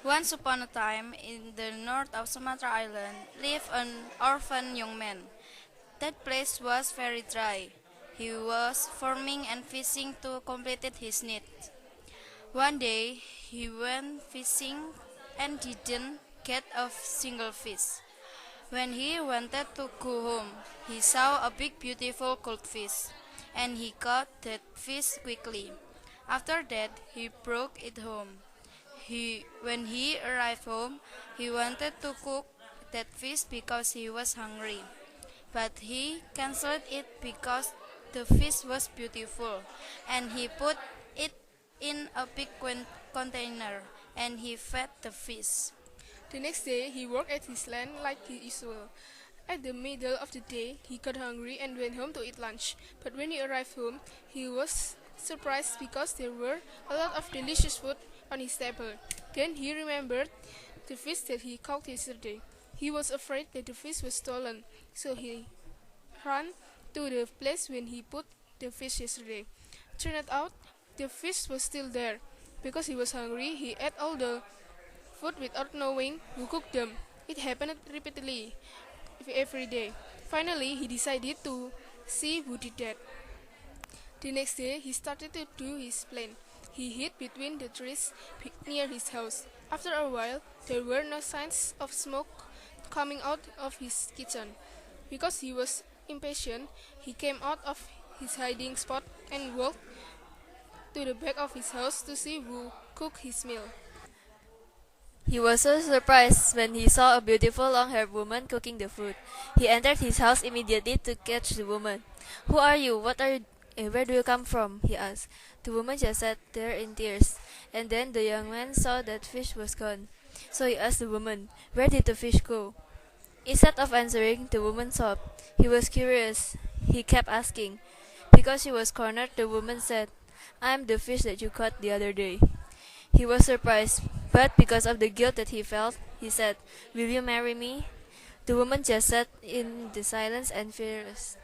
Once upon a time, in the north of Sumatra Island, lived an orphan young man. That place was very dry. He was farming and fishing to complete his needs. One day, he went fishing and didn't get a single fish. When he wanted to go home, he saw a big beautiful goldfish, and he caught that fish quickly. After that, he brought it home. When he arrived home, he wanted to cook that fish because he was hungry. But he cancelled it because the fish was beautiful, and he put it in a big container, and he fed the fish. The next day, he worked at his land like usual. At the middle of the day, he got hungry and went home to eat lunch. But when he arrived home, he was surprised because there were a lot of delicious food on his table. Then he remembered the fish that he caught yesterday. He was afraid that the fish was stolen, so he ran to the place when he put the fish yesterday. Turned out the fish was still there. Because he was hungry, he ate all the food without knowing who cooked them. It happened repeatedly every day. Finally, he decided to see who did that. The next day, he started to do his plan. He hid between the trees near his house. After a while, there were no signs of smoke coming out of his kitchen. Because he was impatient, he came out of his hiding spot and walked to the back of his house to see who cooked his meal. He was so surprised when he saw a beautiful long-haired woman cooking the food. He entered his house immediately to catch the woman. "Who are you? Where do you come from?" he asked. The woman just sat there in tears, and then the young man saw that fish was gone. So he asked the woman, "Where did the fish go?" Instead of answering, the woman sobbed. He was curious. He kept asking. Because she was cornered, the woman said, "I am the fish that you caught the other day." He was surprised, but because of the guilt that he felt, he said, "Will you marry me?" The woman just sat in the silence and fearless.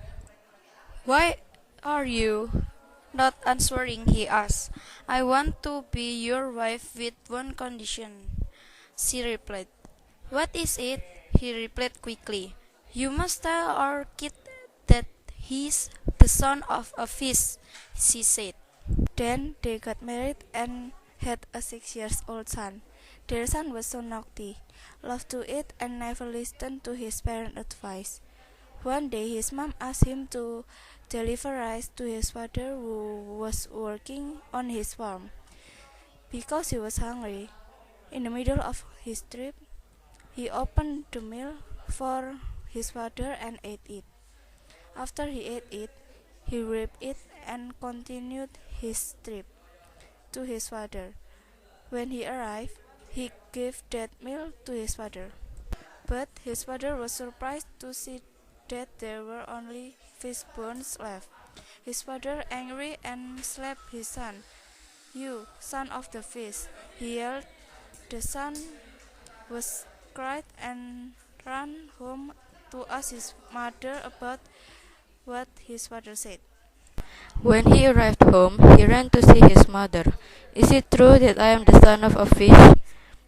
Why are you not answering? He asked. "I want to be your wife with one condition," she replied. "What is it?" he replied quickly. "You must tell our kid that he's the son of a fish," she said. Then they got married and had a 6 years old son. Their son was so naughty, loved to eat, and never listened to his parents' advice. One day his mom asked him to deliver rice to his father who was working on his farm. Because he was hungry, in the middle of his trip, he opened the meal for his father and ate it. After he ate it, he wrapped it and continued his trip to his father. When he arrived, he gave that meal to his father. But his father was surprised to see that there were only fish bones left. His father, angry and slapped his son. "You, son of the fish," he yelled. The son was cried and ran home to ask his mother about what his father said. When he arrived home, he ran to see his mother. "Is it true that I am the son of a fish?"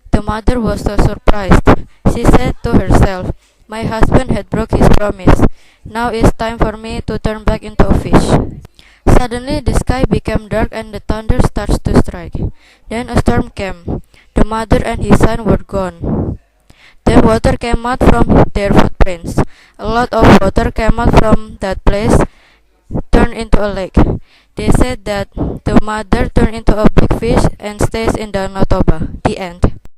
The mother was so surprised. She said to herself, "My husband had broke his promise. Now it's time for me to turn back into a fish." Suddenly the sky became dark and the thunder started to strike. Then a storm came. The mother and his son were gone. Then water came out from their footprints. A lot of water came out from that place, turned into a lake. They said that the mother turned into a big fish and stays in danau toba. The end.